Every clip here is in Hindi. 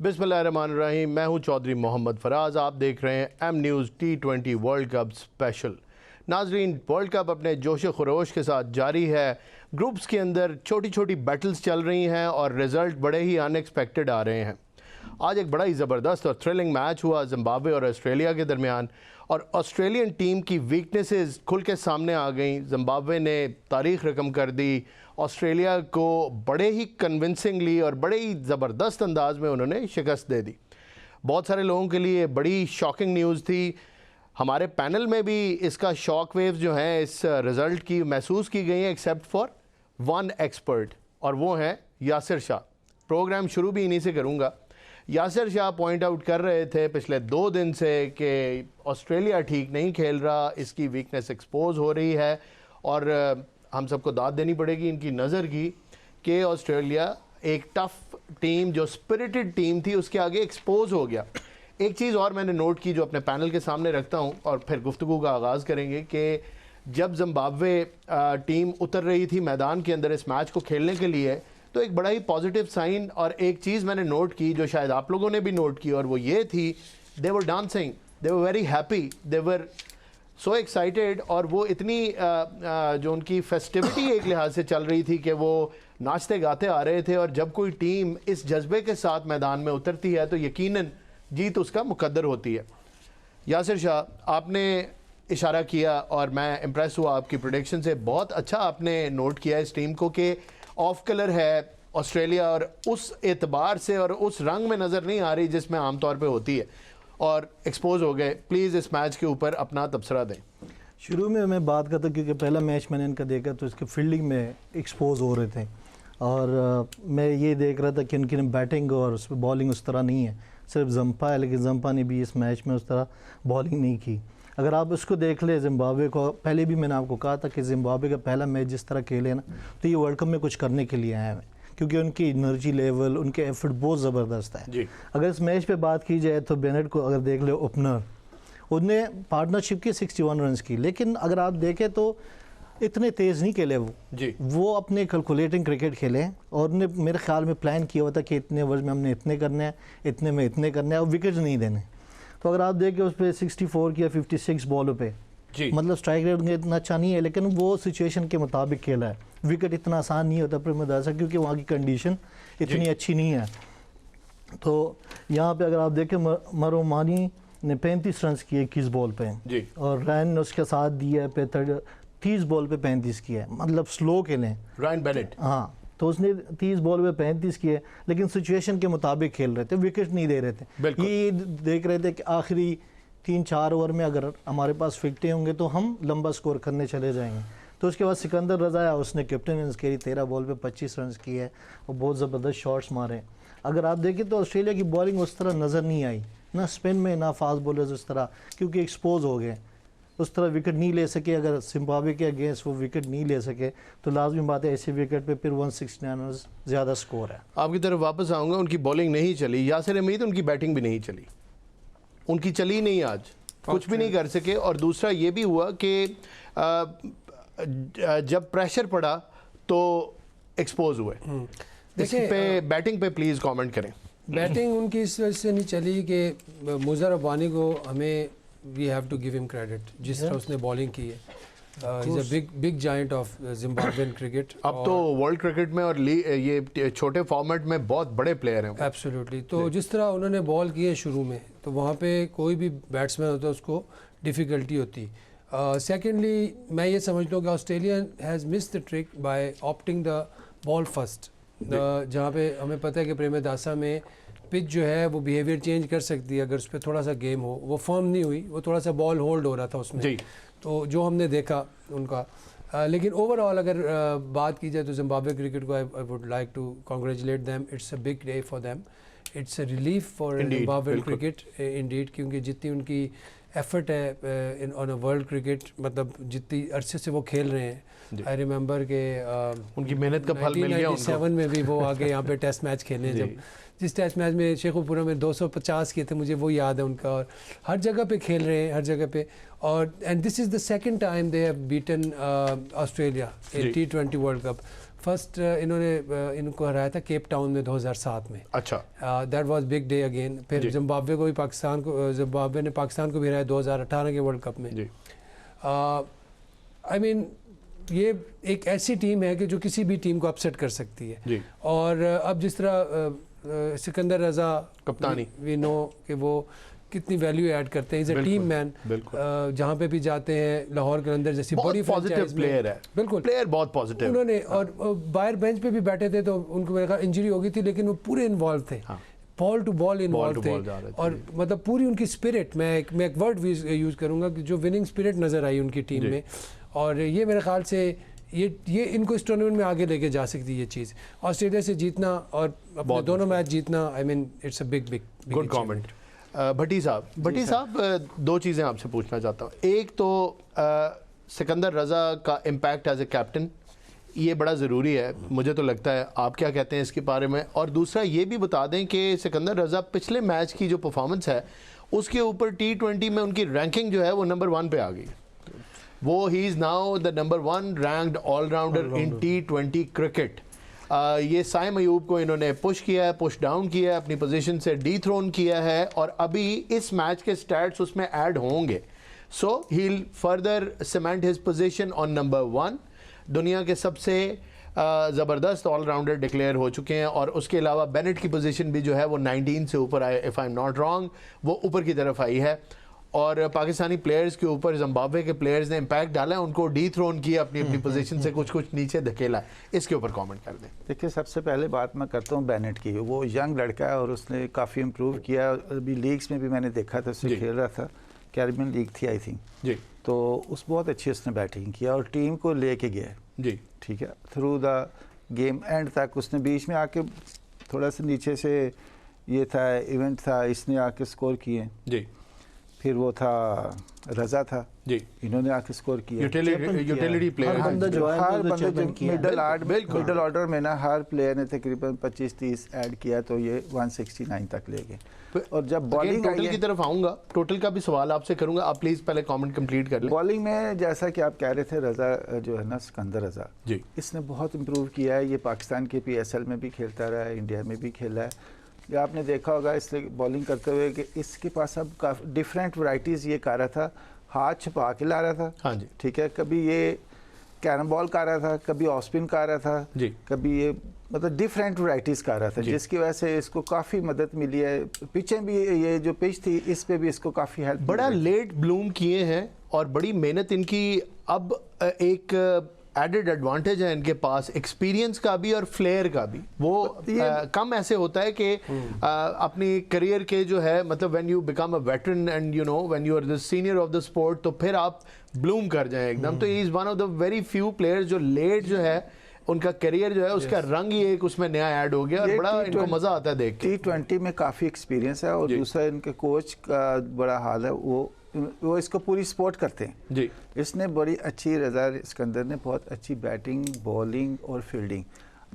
बिस्मिल्लाहिर्रहमानिर्रहीम। मैं हूं चौधरी मोहम्मद फराज। आप देख रहे हैं M news T20 world cup special. नाजरीन, वर्ल्ड कप अपने जोश खरोश के साथ जारी है। ग्रुप्स के अंदर छोटी छोटी बैटल्स चल रही हैं और रिज़ल्ट बड़े ही अनएक्सपेक्टेड आ रहे हैं। आज एक बड़ा ही ज़बरदस्त और थ्रिलिंग मैच हुआ जिम्बाब्वे और ऑस्ट्रेलिया के दरमियान, और ऑस्ट्रेलियन टीम की वीकनेसेस खुल के सामने आ गई। जिम्बाब्वे ने तारीख़ रकम कर दी। ऑस्ट्रेलिया को बड़े ही कन्विंसिंगली और बड़े ही ज़बरदस्त अंदाज में उन्होंने शिकस्त दे दी। बहुत सारे लोगों के लिए बड़ी शॉकिंग न्यूज़ थी। हमारे पैनल में भी इसका शॉक वेव्स जो हैं इस रिज़ल्ट की महसूस की गई हैं, एक्सेप्ट फॉर वन एक्सपर्ट, और वो हैं यासिर शाह। प्रोग्राम शुरू भी इन्हीं से करूँगा। यासिर शाह पॉइंट आउट कर रहे थे पिछले 2 दिन से कि ऑस्ट्रेलिया ठीक नहीं खेल रहा, इसकी वीकनेस एक्सपोज हो रही है, और हम सबको दाद देनी पड़ेगी इनकी नज़र की कि ऑस्ट्रेलिया एक टफ टीम, जो स्पिरिटेड टीम थी, उसके आगे एक्सपोज हो गया। एक चीज़ और मैंने नोट की जो अपने पैनल के सामने रखता हूँ और फिर गुफ्तगू का आगाज़ करेंगे कि जब जिम्बाब्वे टीम उतर रही थी मैदान के अंदर इस मैच को खेलने के लिए, तो एक बड़ा ही पॉजिटिव साइन और एक चीज़ मैंने नोट की जो शायद आप लोगों ने भी नोट की, और वो ये थी, they were dancing, they were very happy, they were so excited. और वो इतनी जो उनकी फेस्टिविटी एक लिहाज से चल रही थी कि वो नाचते गाते आ रहे थे। और जब कोई टीम इस जज्बे के साथ मैदान में उतरती है तो यकीनन जीत उसका मुकद्दर होती है। यासिर शाह, आपने इशारा किया और मैं इम्प्रेस हुआ आपकी प्रेडिक्शन से। बहुत अच्छा आपने नोट किया इस टीम को कि ऑफ कलर है ऑस्ट्रेलिया, और उस एतबार से और उस रंग में नज़र नहीं आ रही जिसमें आमतौर पे होती है, और एक्सपोज हो गए। प्लीज़ इस मैच के ऊपर अपना तबसरा दें। शुरू में मैं बात करता क्योंकि पहला मैच मैंने इनका देखा तो इसके फील्डिंग में एक्सपोज हो रहे थे, और मैं ये देख रहा था कि इनकी बैटिंग और उस पर बॉलिंग उस तरह नहीं है, सिर्फ जंपा है, लेकिन जंपा ने भी इस मैच में उस तरह बॉलिंग नहीं की। अगर आप इसको देख ले जिम्बाब्वे को, पहले भी मैंने आपको कहा था कि जिम्बाब्वे का पहला मैच जिस तरह खेले ना, तो ये वर्ल्ड कप में कुछ करने के लिए आए हैं, क्योंकि उनकी एनर्जी लेवल, उनके एफर्ट बहुत ज़बरदस्त है जी। अगर इस मैच पे बात की जाए तो बेनेट को अगर देख ले, ओपनर, उनने पार्टनरशिप की 61 रन की, लेकिन अगर आप देखें तो इतने तेज़ नहीं खेले वो जी। वो अपने कैलकुलेटिंग क्रिकेट खेले, और उन्होंने मेरे ख्याल में प्लान किया हुआ था कि इतने ओवर में हमने इतने करने हैं, इतने में इतने करने हैं, और विकेट नहीं देने। तो अगर आप देखें उस पर 64 किया 56 बॉलों पे जी। मतलब स्ट्राइक रेट इतना अच्छा नहीं है, लेकिन वो सिचुएशन के मुताबिक खेला है। विकेट इतना आसान नहीं होता प्रेमदासा, क्योंकि वहाँ की कंडीशन इतनी अच्छी नहीं है। तो यहाँ पे अगर आप देखें मरोमानी ने 35 रन किए 21 बॉल पे जी, और रैन ने उसके साथ दिया पे 30 बॉल पे 35 किया, मतलब स्लो खेलें रैन बेनेट। हाँ, तो उसने 30 बॉल पे 35 किए, लेकिन सिचुएशन के मुताबिक खेल रहे थे, विकेट नहीं दे रहे थे। ये देख रहे थे कि आखिरी 3-4 ओवर में अगर हमारे पास विकेटें होंगे तो हम लंबा स्कोर करने चले जाएंगे। तो उसके बाद सिकंदर रजा आया, उसने कैप्टन इनिंग्स खेली, 13 बॉल पे 25 रन किए और बहुत ज़बरदस्त शॉट्स मारे। अगर आप देखें तो ऑस्ट्रेलिया की बॉलिंग उस तरह नज़र नहीं आई, ना स्पिन में ना फास्ट बॉलर्स उस तरह, क्योंकि एक्सपोज हो गए, उस तरह विकेट नहीं ले सके। अगर जिम्बाब्वे के अगेंस्ट वो विकेट नहीं ले सके तो लाजमी बात है ऐसे विकेट पे फिर 169 रन ज़्यादा स्कोर है। आपकी तरफ वापस आऊँगा। उनकी बॉलिंग नहीं चली, यासिर हमीद, उनकी बैटिंग भी नहीं चली, उनकी चली नहीं, आज कुछ भी नहीं कर सके। और दूसरा ये भी हुआ कि जब प्रेशर पड़ा तो एक्सपोज हुए। देखिए पे बैटिंग पे प्लीज़ कमेंट करें। बैटिंग उनकी इस वजह से नहीं चली कि मुजर रब्बानी को हमें we have to give him credit, जिस तरह उसने बॉलिंग की है। Is a big giant of Zimbabwean cricket. अब तो वर्ल्ड क्रिकेट में और ये छोटे फॉर्मेट में बहुत बड़े प्लेयर हैं। एब्सोल्युटली। तो जिस तरह उन्होंने बॉल किए शुरू में, तो वहाँ पे कोई भी बैट्समैन होता है उसको डिफ़िकल्टी होती। सेकेंडली मैं ये समझता हूँ कि Australia has miss the trick bye opting the ball first, जहाँ पे हमें पता है कि प्रेमदासा में पिच जो है वो बिहेवियर चेंज कर सकती है अगर उस पर थोड़ा सा गेम हो। वो फर्म नहीं हुई, वो थोड़ा सा बॉल होल्ड हो रहा था उसमें जी। तो जो हमने देखा उनका, लेकिन ओवरऑल अगर बात की जाए तो जिम्बाब्वे क्रिकेट को I would like to congratulate them. It's a big day for them, it's a relief for Zimbabwe cricket indeed, क्योंकि जितनी उनकी एफर्ट है ऑन अ वर्ल्ड क्रिकेट, मतलब जितनी अरसे से वो खेल रहे हैं। आई रिमेंबर के उनकी मेहनत का फल मिल गया उनको। 1997 में भी वो आगे यहाँ पे टेस्ट मैच खेलने, जब जिस टेस्ट मैच में शेखुपुरा में 250 किए थे, मुझे वो याद है उनका। और हर जगह पे खेल रहे हैं, हर जगह पे। और and this is the second time they have beaten Australia in T20 world cup. First इन्होंने इनको हराया था केप टाउन में 2007 में. अच्छा, that was big day again. फिर जिम्बाब्वे को भी जिम्बाब्वे ने पाकिस्तान को भी हराया 2018 के वर्ल्ड कप में. आई मीन ये एक ऐसी टीम है कि जो किसी भी टीम को अपसेट कर सकती है. और अब जिस तरह सिकंदर रजा कप्तानी, वी नो कि वो कितनी वैल्यू ऐड करते हैं. Is a team man. जहाँ पे भी जाते हैं, लाहौर के अंदर जैसी बड़ी पॉजिटिव प्लेयर है. बिल्कुल, प्लेयर बहुत पॉजिटिव. उन्होंने और बाहर बेंच पे भी बैठे थे तो उनको मेरे ख्याल इंजरी हो गई थी, लेकिन वो पूरे इन्वॉल्व थे. बॉल टू बॉल इन्वॉल्व थे. और मतलब पूरी उनकी स्पिरिट, मैं एक वर्ड यूज़ करूँगा कि जो विनिंग स्पिरिट नज़र आई उनकी टीम में. और ये मेरे ख्याल से ये इनको इस टूर्नामेंट में आगे लेके जा सकती है ये चीज़. ऑस्ट्रेलिया से जीतना और अपने दोनों मैच जीतना, I mean it's a big good comment. Bhatti sahab, दो चीज़ें आपसे पूछना चाहता हूँ. एक तो सिकंदर रजा का इम्पैक्ट एज ए कैप्टन, ये बड़ा ज़रूरी है मुझे तो लगता है. आप क्या कहते हैं इसके बारे में? और दूसरा ये भी बता दें कि सिकंदर रजा पिछले मैच की जो परफॉर्मेंस है उसके ऊपर T20 में उनकी रैंकिंग जो है वो नंबर 1 पे आ गई. वो he is now the number 1 ranked all-rounder in T20 cricket. ये साइम अयूब को इन्होंने पुश किया है, पुश डाउन किया है, अपनी पोजीशन से डीथ्रोन किया है और अभी इस मैच के स्टैट्स उसमें ऐड होंगे. So he will further cement his position on number 1. दुनिया के सबसे ज़बरदस्त ऑलराउंडर डिक्लेयर हो चुके हैं. और उसके अलावा बेनेट की पोजीशन भी जो है वो 19 से ऊपर आए, if I am not wrong, वो ऊपर की तरफ आई है. और पाकिस्तानी प्लेयर्स के ऊपर जिम्बाब्वे के प्लेयर्स ने इम्पैक्ट डाला है, उनको डीथ्रोन किया, अपनी पोजीशन से कुछ नीचे धकेला. इसके ऊपर कमेंट कर दें. देखिए, सबसे पहले बात मैं करता हूँ बेनेट की. वो यंग लड़का है और उसने काफ़ी इम्प्रूव किया. अभी लीग्स में भी मैंने देखा था उसे खेल रहा था, कैरिबियन लीग थी आई थिंक जी. तो उस बहुत अच्छी उसने बैटिंग किया और टीम को लेके गया जी. ठीक है, थ्रू द गेम एंड तक. उसने बीच में आके थोड़ा सा नीचे से ये था इवेंट था, इसने आके स्कोर किए जी. फिर वो था रजा था जी, इन्होंने आके स्कोर किया. Utility player. हर बंदा जो मिडल ऑर्डर में ना हर प्लेयर ने तकरीबन 25-30 ऐड किया तो ये 169 तक ले गए. और जब बॉलिंग टोटल की तरफ आऊंगा, टोटल का भी सवाल आपसे करूंगा, आप प्लीज पहले कमेंट कंप्लीट कर लें. बॉलिंग में जैसा कि आप कह रहे थे, रजा जो है ना, सिकंदर रजा जी, इसने बहुत इम्प्रूव किया है. ये पाकिस्तान के PSL में भी खेलता रहा है, इंडिया में भी खेला है. ये आपने देखा होगा इसलिए बॉलिंग करते हुए कि इसके पास अब काफ़ी डिफरेंट वैरायटीज़ ये कर रहा था. हाथ छुपा के ला रहा था. हाँ जी, ठीक है, कभी ये कैरम बॉल कर रहा था, कभी ऑफ स्पिन कर रहा था जी, कभी ये मतलब डिफरेंट वैरायटीज़ कर रहा था, जिसकी वजह से इसको काफ़ी मदद मिली है. पिचें भी, ये जो पिच थी इस पे भी इसको काफ़ी हेल्प. बड़ा लेट ब्लूम किए हैं और बड़ी मेहनत इनकी. अब एक एडेड एडवांटेज है इनके पास, एक्सपीरियंस का भी और फ्लेयर का भी. वो कम ऐसे होता है कि अपनी करियर के जो है, मतलब when you become a veteran and you know when you are the senior of the sport, तो फिर आप ब्लूम कर जाएं एकदम. तो he is one of the very few players जो लेट जो है उनका करियर जो है उसका रंग ही एक उसमें नया ऐड हो गया और बड़ा इनको मज़ा आता है देख के. T20 में काफ़ी एक्सपीरियंस है. और दूसरा इनके कोच का बड़ा हाल है, वो इसको पूरी सपोर्ट करते हैं जी. इसने बड़ी अच्छी, रजा सिकंदर ने बहुत अच्छी बैटिंग, बॉलिंग और फील्डिंग.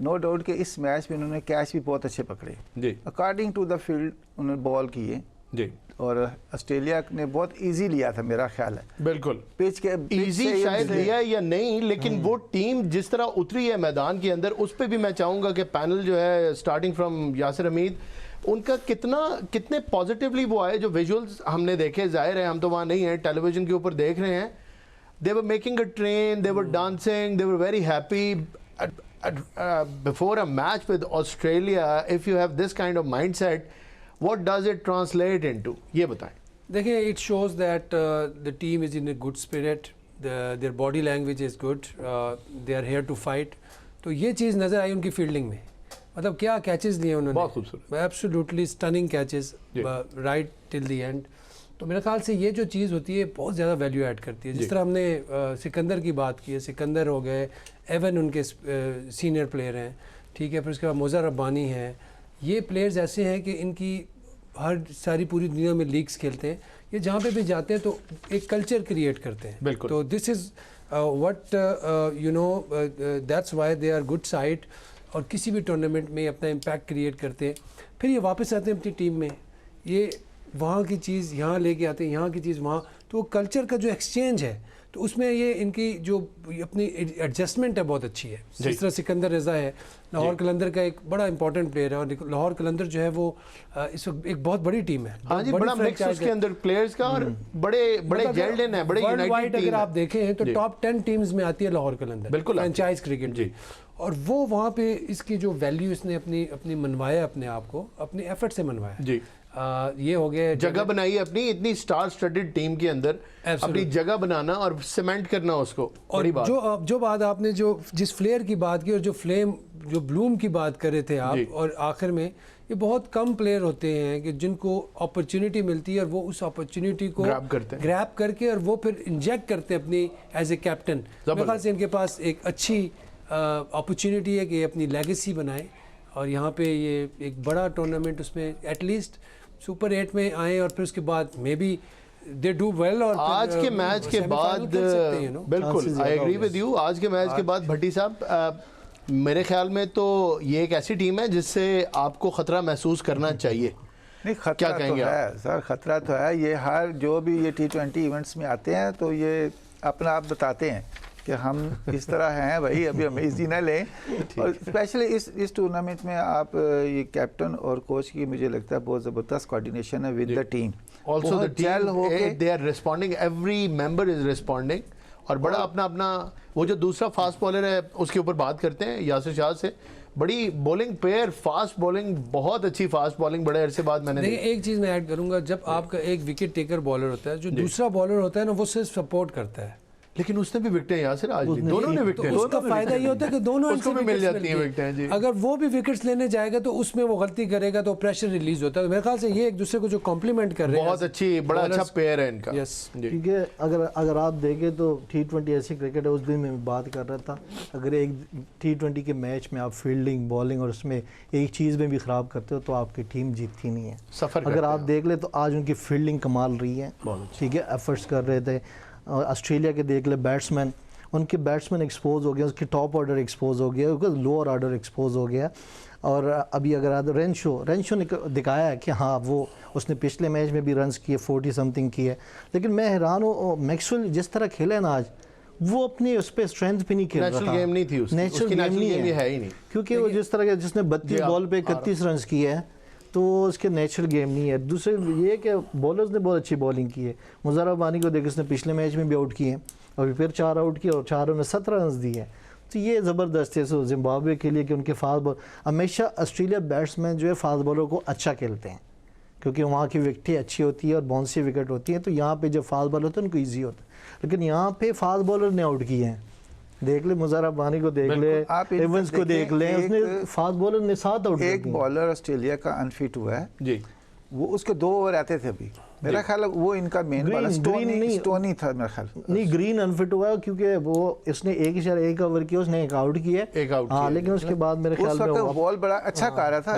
नो डाउट कि इस मैच में उन्होंने कैच भी बहुत अच्छे पकड़े जी. अकॉर्डिंग टू द फील्ड उन्होंने बॉल किए जी. और ऑस्ट्रेलिया ने बहुत इजी लिया था मेरा ख्याल है. बिल्कुल पिच के इजी शायद लिया या नहीं, लेकिन वो टीम जिस तरह उतरी है मैदान के अंदर, उस पर भी मैं चाहूँगा कि पैनल जो है स्टार्टिंग फ्रॉम यासिर हमीद, उनका कितने पॉजिटिवली वो आए. जो विजुअल्स हमने देखे, जाहिर है हम तो वहाँ नहीं हैं, टेलीविजन के ऊपर देख रहे हैं. They were making a train, they were dancing, they were very happy before a match with Australia. If you have this kind of mindset, what does it translate into? ये बताएं. देखिए, it shows that the team is in a good spirit, their body language is good, they are here to fight. तो ये चीज़ नज़र आई उनकी फील्डिंग में. मतलब क्या कैचेस लिए उन्होंने, बहुत खूबसूरत, absolutely stunning catches right till the end. तो मेरे ख्याल से ये जो चीज़ होती है बहुत ज़्यादा वैल्यू ऐड करती है. जिस तरह हमने सिकंदर की बात की है, सिकंदर हो गए, एवन उनके सीनियर प्लेयर हैं, ठीक है, फिर उसके बाद मोज़ा रब्बानी हैं. ये प्लेयर्स ऐसे हैं कि इनकी हर सारी पूरी दुनिया में लीग्स खेलते हैं. ये जहाँ पे भी जाते हैं तो एक कल्चर क्रिएट करते हैं. बिल्कुल. तो this is what you know, that's why they are good side. और किसी भी टूर्नामेंट में अपना इम्पैक्ट क्रिएट करते हैं. फिर ये वापस आते हैं अपनी टीम में, ये वहाँ की चीज़ यहाँ लेके आते हैं, यहाँ की चीज़ वहाँ. तो वो कल्चर का जो एक्सचेंज है तो उसमें ये इनकी जो अपनी एडजस्टमेंट है बहुत अच्छी है। जिस तरह सिकंदर रज़ा है, लाहौर कलंदर का एक बड़ा इंपॉर्टेंट प्लेयर है, और लाहौर कलंदर जो है वो इस वक्त एक बहुत बड़ी टीम है। हाँ जी, बड़ा मिक्स उसके अंदर प्लेयर्स का, और बड़े जेल्ड इन है, बड़े यूनाइटेड टीम अगर है। आप देखें तो टॉप 10 टीम्स में आती है लाहौर कलंदर, बिल्कुल फ्रेंचाइज क्रिकेट जी। और वो वहाँ पे इसकी जो वैल्यू इसने अपनी मनवाया, अपने आप को अपने एफर्ट से मनवाया जी। ये हो गया, जगह बनाई है अपनी इतनी स्टार स्टडेड टीम के अंदर, अपनी जगह बनाना और सीमेंट करना उसको, और बड़ी बात। जो बात आपने जो जिस फ्लेयर की बात की और जो ब्लूम की बात कर रहे थे आप, और आखिर में ये बहुत कम प्लेयर होते हैं कि जिनको अपॉर्चुनिटी मिलती है और वो उस अपॉर्चुनिटी को ग्रैब करके और वो फिर इंजेक्ट करते हैं अपनी एज ए कैप्टन। मेरे ख्याल से इनके पास एक अच्छी अपॉर्चुनिटी है कि अपनी लेगेसी बनाएं, और यहाँ पे ये एक बड़ा टूर्नामेंट उसमें एटलीस्ट सुपर 8 में आए, और फिर उसके बाद may be they do well. और आज के मैच के बाद बिल्कुल आई एग्री विद यू, आज के मैच के बाद भट्टी साहब मेरे ख्याल में तो ये एक ऐसी टीम है जिससे आपको खतरा महसूस करना चाहिए। नहीं, खतरा तो है सर, खतरा तो है। ये हर जो भी ये T20 इवेंट्स में आते हैं तो ये अपना आप बताते हैं कि हम इस तरह हैं भाई, अभी हमें इजी ना लें। और स्पेशली इस टूर्नामेंट में आप ये कैप्टन और कोच की मुझे लगता है बहुत ज़बरदस्त कोऑर्डिनेशन है with the team. Also the team they are responding, every member is responding, और बड़ा अपना वो जो दूसरा फास्ट बॉलर है उसके ऊपर बात करते हैं, यासिर शाह से। बड़ी बॉलिंग पेयर, फास्ट बॉलिंग, बहुत अच्छी फास्ट बॉलिंग बड़े अरसे बाद मैंने देखिए। एक चीज़ मैं ऐड करूंगा, जब आपका एक विकेट टेकर बॉलर होता है, जो दूसरा बॉलर होता है ना, वो सिर्फ सपोर्ट करता है, लेकिन उसने भी विकेटें यासिर आज भी, दोनों ने विकेटें, तो उसका फायदा ये होता है कि दोनों उसको भी मिल जाती हैं विकेटें जी। अगर वो भी विकेट्स लेने जाएगा तो उसमें वो गलती करेगा तो प्रेशर रिलीज होता है। मेरे ख्याल से ये एक दूसरे को जो कॉम्प्लीमेंट कर रहे हैं, बहुत अच्छी, बड़ा अच्छा पेयर है इनका। यस, क्योंकि अगर आप देखें तो T20 ऐसी क्रिकेट है, उस दिन मैं बात कर रहा था, अगर एक T20 के मैच में आप फील्डिंग, बॉलिंग और उसमें एक चीज़ में भी ख़राब करते हो तो आपकी टीम जीतती नहीं है। सफ़र अगर आप देख ले तो आज उनकी फील्डिंग कमाल रही है, ठीक है, एफर्ट्स कर रहे थे। ऑस्ट्रेलिया के देख ले बैट्समैन, उनके बैट्समैन एक्सपोज हो गया, उसके टॉप ऑर्डर एक्सपोज हो गया, उसका लोअर ऑर्डर एक्सपोज हो गया। और अभी अगर आप रेंशो ने दिखाया है कि हाँ वो उसने पिछले मैच में भी रन्स किए, 40 समथिंग किए, लेकिन मैं हैरान हूँ मैक्सवेल जिस तरह खेला है ना आज, वो अपनी उस पर स्ट्रेंथ पे नहीं खेल रहा था। नेचुरल गेम नहीं थी उसकी, नेचुरल गेम नहीं है ही नहीं, क्योंकि वो जिस तरह के जिसने 32 बॉल पे 31 रन किए हैं तो उसके नेचुरल गेम नहीं है। दूसरे ये कि बॉलर्स ने बहुत अच्छी बॉलिंग की है। मुज़र रब्बानी को देख, उसने पिछले मैच में भी आउट किए, अभी फिर 4 आउट किए और 4 में 17 रन दिए। तो ये ज़बरदस्त है जिम्बाब्वे के लिए कि उनके फास्ट बॉल, हमेशा ऑस्ट्रेलिया बैट्समैन जो है फास्ट बॉलर को अच्छा खेलते हैं क्योंकि वहाँ की विकेटें अच्छी होती है और बाउंसी विकेट होती है, तो यहाँ पे जब फास्ट बॉलर होता है उनको ईजी होता है। लेकिन यहाँ पे फास्ट बॉलर ने आउट किए हैं, देख ले मुज़र रब्बानी को देख ले, एवंस को देख ले, उसने फास्ट बॉलर ने 7 आउट। एक बॉलर ऑस्ट्रेलिया का अनफिट हुआ है जी, वो उसके 2 ओवर आते थे अभी, मेरा ख्याल है वो इनका मेन वाला स्टोनी था मेरा ख्याल। नहीं, ग्रीन अनफिट हुआ है क्योंकि वो इसने 1 ओवर किया, उसने 1 आउट किया, हाँ, लेकिन उसके बाद मेरे ख्याल में बॉल बड़ा अच्छा कर रहा था।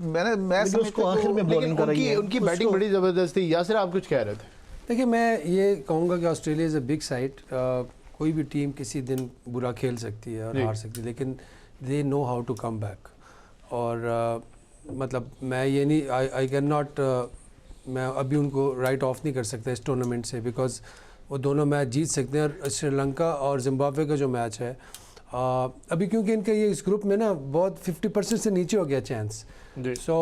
मैंने मैच उसको आखिर में बॉलिंग कराई, उनकी बैटिंग बड़ी ज़बरदस्त थी। यासिर आप कुछ कह रहे थे? देखिए, मैं ये कहूँगा कि Australia is a big side. कोई भी टीम किसी दिन बुरा खेल सकती है और हार सकती है, लेकिन they know how to come back. और मतलब मैं ये नहीं, आई कैन नॉट, मैं अभी उनको राइट ऑफ नहीं कर सकता इस टूर्नामेंट से, बिकॉज वो दोनों मैच जीत सकते हैं। और श्रीलंका और जिम्बाब्वे का जो मैच है अभी, क्योंकि इनका ये इस ग्रुप में ना बहुत 50% से नीचे हो गया चांस, सो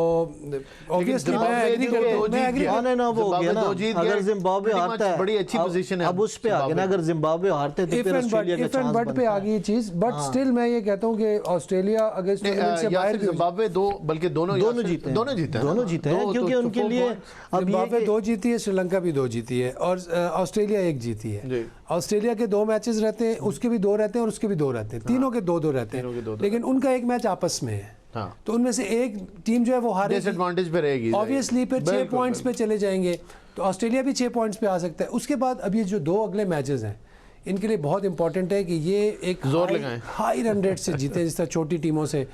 ऑब्वियसली मैं एग्री अगर जिम्बाब्वे हारता है बड़ी अच्छी पोजीशन है, अब उस पे आ गया ना, अगर जिम्बाब्वे हारते तो फिर ऑस्ट्रेलिया का चांस बनता है। पे आ गई चीज, बट स्टिल मैं ये कहता हूँ कि ऑस्ट्रेलिया अगर इस टूर्नामेंट से बाहर, जिम्बाब्वे बल्कि दोनों जीते हैं क्योंकि उनके लिए जिम्बाब्वे 2 जीती है, श्रीलंका भी 2 जीती है और ऑस्ट्रेलिया 1 जीती है। ऑस्ट्रेलिया के 2 मैचेस रहते हैं, उसके भी 2 रहते हैं और उसके भी 2 रहते हैं, तीनों के 2-2 रहते हैं, लेकिन उनका एक मैच आपस में है। हाँ। तो उनमें से एक टीम जो है वो हारेगी, डिसएडवांटेज पे रहेगी ऑब्वियसली, फिर 6 पॉइंट्स पे चले जाएंगे, तो ऑस्ट्रेलिया भी 6 पॉइंट्स पे आ सकता है। उसके बाद अब ये जो 2 अगले मैचेस हैं, इनके लिए बहुत इंपॉर्टेंट है कि ये एक हाई रन रेट से जीते, जिस तरह छोटी टीमों से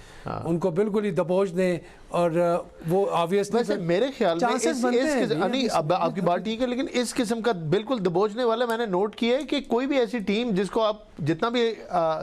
उनको बिल्कुल ही दबोच दें और वो ऑब्वियसली वैसे मेरे ख्याल में chances बनते हैं किस्म भैया, नहीं, अब आपकी बात ठीक है, लेकिन इस किस्म का बिल्कुल दबोचने वाला मैंने नोट किया है कि कोई भी ऐसी टीम जिसको आप जितना भी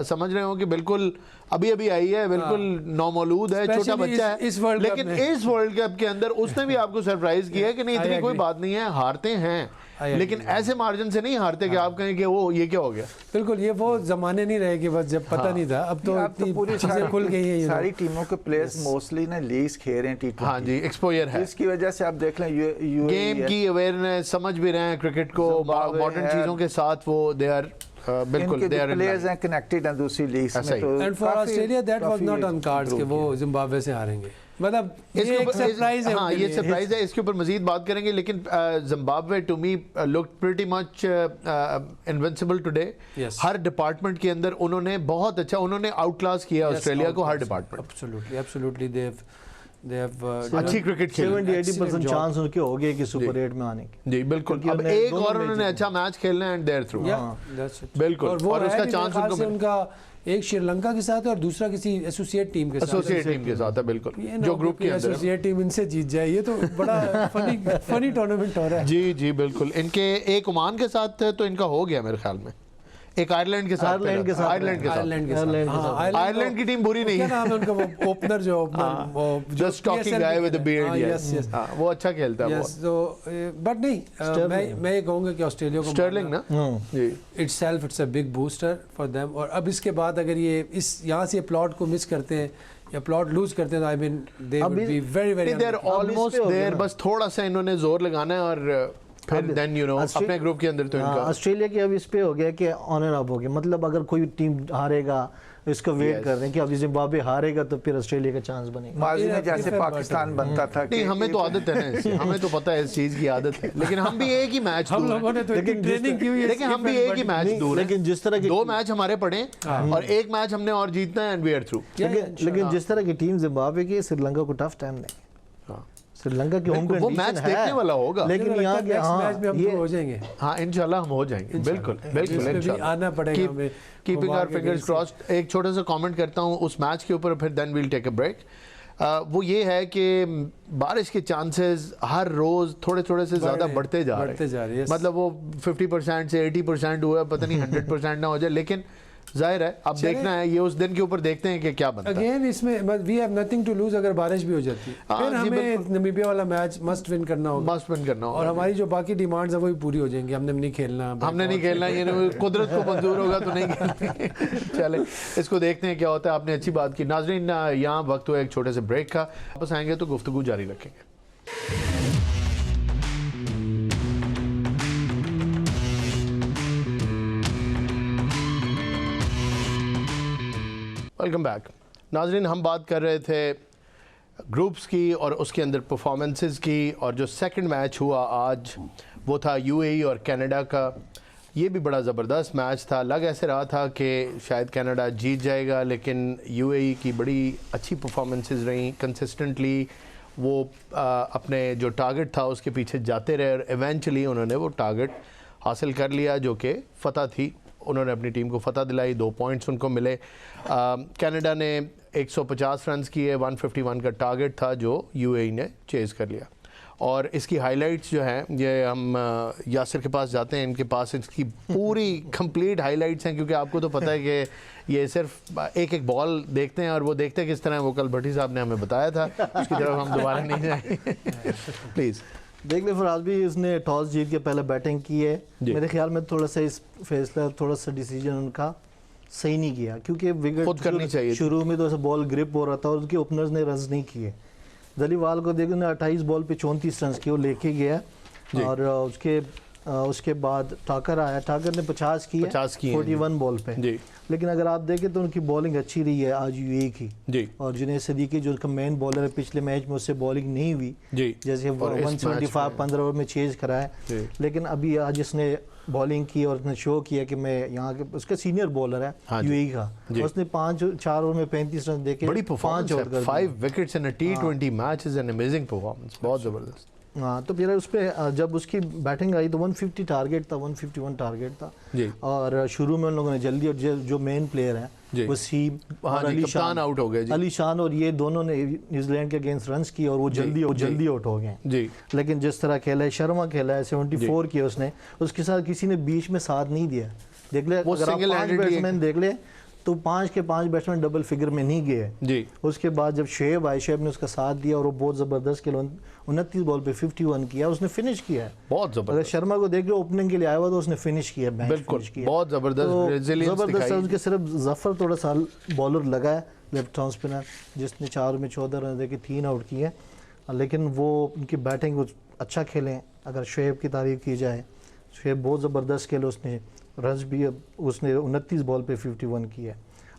समझ रहे हो कि बिल्कुल अभी अभी आई है, बिल्कुल नौमौलूद है, छोटा Especially बच्चा इस है, World Cup लेकिन में। इस वर्ल्ड कप के अंदर उसने भी आपको सरप्राइज किया है कि नहीं, I इतनी कोई agree. बात नहीं है, हारते हैं I लेकिन agree. ऐसे मार्जिन से नहीं हारते कि आप कहें कि वो ये क्या हो गया। बिल्कुल ये वो जमाने नहीं रहे कि बस जब पता नहीं था, अब तो अब तो पूरी इतनी चीजें खुल गई हैं, you know। सारी टीमों के प्लेयर्स मोस्टली ना लीग्स खेल रहे हैं T20। हाँ जी, एक्सपोजर है, इसकी वजह से आप देख लें गेम की अवेयरनेस, समझ भी रहे हैं क्रिकेट को, Zimbabwe मॉडर्न है। चीज़ों के साथ वो दे आर बिल्कुल इनके दे जो आर प्लेयर्स हैं कनेक्टेड हैं दूसरी लीग्स ऐसा में, ही। तो एंड फॉर काफी- ऑस्ट्रेलिया दैट वाज काफी नॉट ऑन कार्ड्स कि improve वो किया। जिम्बाब्वे से हारेंगे, मतलब इसके ये एक ऊपर सरप्राइज है हाँ उनके ये लिए। सरप्राइज है, इसके ऊपर मजीद बात करेंगे, लेकिन Zimbabwe to me look pretty much invincible today. Yes. हर डिपार्टमेंट के अंदर उन्होंने बहुत अच्छा, उन्होंने आउट क्लास किया ऑस्ट्रेलिया को हर डिपार्टमेंट। एब्सोल्युटली दे हैव अच्छी क्रिकेट खेली। 70-80% चांस उनके हो गए कि सुपर 8 में आने के। जी बिल्कुल, क्योंकि अब उन्हें एक दोनों और मैच उन्होंने जीते। अच्छा मैच खेलना है एंड देयर थ्रू। बिल्कुल, और वो और है उसका भी चांस मेरे ख्याल उनको से मिला। उनका एक श्रीलंका के साथ है और दूसरा किसी एसोसिएट टीम के साथ। एसोसिएट टीम के साथ है, बिल्कुल, ये जो ग्रुप के अंदर है। एसोसिएट टीम इनसे जीत जाए, ये तो बड़ा फनी टूर्नामेंट हो रहा है। जी जी बिल्कुल, इनके एक ओमान के साथ है तो इनका हो गया मेरे ख्याल में, एक आयरलैंड के साथ, आयरलैंड के साथ, आयरलैंड के साथ, आयरलैंड के आयरलैंड के साथ। साथ। हाँ, आयरलैंड की टीम बुरी नहीं क्या है। नाम है उनका, वो ओपनर जो जो stocky guy with the beard, yes yes हाँ वो अच्छा खेलता है यस। तो बट नहीं, मैं ये कहूँगा कि ऑस्ट्रेलिया को स्टर्लिंग ना जी itself it's a big booster for them. और अब इसके बाद अगर ये इस यहाँ से प्लॉट को मिस करते हैं या प्लॉट लूज करते हैं तो I mean they would be very very there almost there, बस थोड़ा सा इन्होंने जोर लगाना है और फिर देन यू नो अपने ग्रुप के अंदर तो हाँ, इनका ऑस्ट्रेलिया की अब इस पे हो गया कि ऑनर अप हो गया, मतलब अगर कोई टीम हारेगा इसका वेट कर रहे हैं कि अब जिम्बाब्वे हारेगा तो फिर ऑस्ट्रेलिया का चांस बनेगा। माजी में ये जैसे फिर पाकिस्तान बनता था नहीं, हमें तो आदत है ना इसकी, हमें तो पता है इस चीज की आदत है, लेकिन हम भी एक ही मैच हम दूर लोगों ने हैं। तो इतनी ट्रेनिंग की हुई है, लेकिन हम भी एक ही मैच नहीं, दूर हैं। लेकिन जिस तरह की दो मैच हमारे पड़े और एक मैच हमने और जीतना है एंड वी आर थ्रू। लेकिन जिस तरह की टीम जिम्बाब्वे की, श्रीलंका को टफ टाइम देंगे। श्रीलंका की होम बिल्कुल, वो मैच देखने वाला होगा। लेकिन यहाँ के मैच में हम ये हो जाएंगे। हाँ इंशाल्लाह हम हो जाएंगे, बिल्कुल बिल्कुल इसमें भी इंशाल्लाह आना पड़ेगा हमें। कीपिंग ओमान आवर के फिंगर्स against से। क्रॉस्ड। एक छोटा सा कमेंट करता हूँ उस मैच के ऊपर, फिर then we'll take a break. वो ये है कि बारिश के चांसेस हर रोज थोड़े थोड़े से ज़्यादा बढ़ते जा बढ़ते जा रहे हैं, yes. मतलब वो 50% से 80% हुआ है, पता नहीं 100% ना हो जाए, लेकिन जाहिर है अब देखना है, ये उस दिन के ऊपर देखते हैं कि क्या बनता है। अगेन इसमें we have nothing to lose अगर बारिश भी हो जाती है, हाँ, फिर जी, हमें नमीबिया वाला मैच मस्ट विन करना होगा मस्ट विन करना और होगा हमारी जो बाकी डिमांड्स है वो भी पूरी हो जाएंगी। हमने नहीं खेलना, हमने नहीं खेलना, ये नहीं, कुदरत को मंजूर होगा तो नहीं खेलेंगे। चले इसको देखते हैं क्या होता है। आपने अच्छी बात की। नाजरीन यहाँ वक्त हुआ एक छोटे से ब्रेक का, वापस आएंगे तो गुफ्तगू जारी रखेंगे। Welcome back. नाजरीन हम बात कर रहे थे ग्रुप्स की और उसके अंदर परफॉर्मेंसेस की, और जो सेकंड मैच हुआ आज वो था यूएई और कनाडा का। ये भी बड़ा ज़बरदस्त मैच था। लग ऐसे रहा था कि शायद कनाडा जीत जाएगा, लेकिन यूएई की बड़ी अच्छी परफॉर्मेंसेस रहीं। कंसिस्टेंटली वो अपने जो टारगेट था उसके पीछे जाते रहे और इवेंचुअली उन्होंने वो टारगेट हासिल कर लिया जो कि फ़तह थी। उन्होंने अपनी टीम को फ़तह दिलाई, 2 पॉइंट्स उनको मिले। कनाडा ने 150 रन्स किए, 151 का टारगेट था जो यूएई ने चेज़ कर लिया। और इसकी हाइलाइट्स जो हैं ये हम यासिर के पास जाते हैं, इनके पास इसकी पूरी कंप्लीट हाइलाइट्स हैं, क्योंकि आपको तो पता है कि ये सिर्फ एक एक बॉल देखते हैं और वो देखते हैं किस तरह। वो कल भट्टी साहब ने हमें बताया था, उसकी तरफ हम दोबारा नहीं जाएंगे। प्लीज़ देख ले फराज भी, उसने टॉस जीत के पहले बैटिंग की है। मेरे ख्याल में थोड़ा सा इस फैसला, थोड़ा सा डिसीजन उनका सही नहीं किया, क्योंकि खुद करनी चाहिए। शुरू में तो ऐसा बॉल ग्रिप हो रहा था और उसके ओपनर्स ने रन नहीं किए। जलीवाल को देखो ना, 28 बॉल पे 34 रन किए, वो लेके गया। और उसके बाद टाकर आया, टाकर ने 50 किए 41 बॉल पे जी। लेकिन अगर आप देखें तो उनकी बॉलिंग अच्छी रही है आज यूएई की जी। और जुनैद सिद्दीकी जो उसका मेन बॉलर है, पिछले मैच में उससे बॉलिंग नहीं हुई जी, जैसे 175 15 ओवर में चेज कराया। लेकिन अभी आज इसने बॉलिंग की और उसने शो किया कि मैं यहाँ के, उसका सीनियर बॉलर है यूएई का। उसने 4 ओवर में 35 रन देके बड़ी परफॉर्मेंस है, 5 wickets in a T20 match is an amazing performance, बहुत ज़बरदस्त। हाँ, तो फिर उस पर जब उसकी बैटिंग आई तो 150 टारगेट था, 151 टारगेट था जी। और शुरू में उन लोगों ने जल्दी, और जो मेन प्लेयर जी। हैं वसीम हाँ और जी, कप्तान आउट हो गए जी। अली शान और ये दोनों ने न्यूजीलैंड के अगेंस्ट रन्स किए और वो जल्दी आउट हो गए जी। लेकिन जिस तरह खेला है, शर्मा खेला है, 74 किया उसने, उसके साथ किसी ने बीच में साथ नहीं दिया। देख ले, वो अगर आप single 5 handedly बैट्समैन देख ले तो 5 के 5 बैट्समैन डबल फिगर में नहीं गए। जी। उसके बाद जब शेब आए, शेब ने उसका साथ दिया और वो बहुत ज़बरदस्त खेला, 29 बॉल पे 51 किया, उसने फिनिश किया है। बहुत अगर जबरदस्त, शर्मा को देख लो ओपनिंग के लिए आया हुआ तो उसने फिनिश किया, मैच बिल्कुल फिनिश किया। बहुत जबरदस्त रेजिलियंस ज़बरदस्त है दिखाई। उनके। सिर्फ जफर थोड़ा सा बॉलर लगा है, लेफ्ट आर्म स्पिनर, जिसने 4 में 14 रन देके 3 आउट किए, लेकिन वो उनकी बैटिंग अच्छा खेले। अगर शुएब की तारीफ की जाए, शुएब बहुत ज़बरदस्त खेले, उसने रन्स भी, उसने 29 बॉल पे 51 किए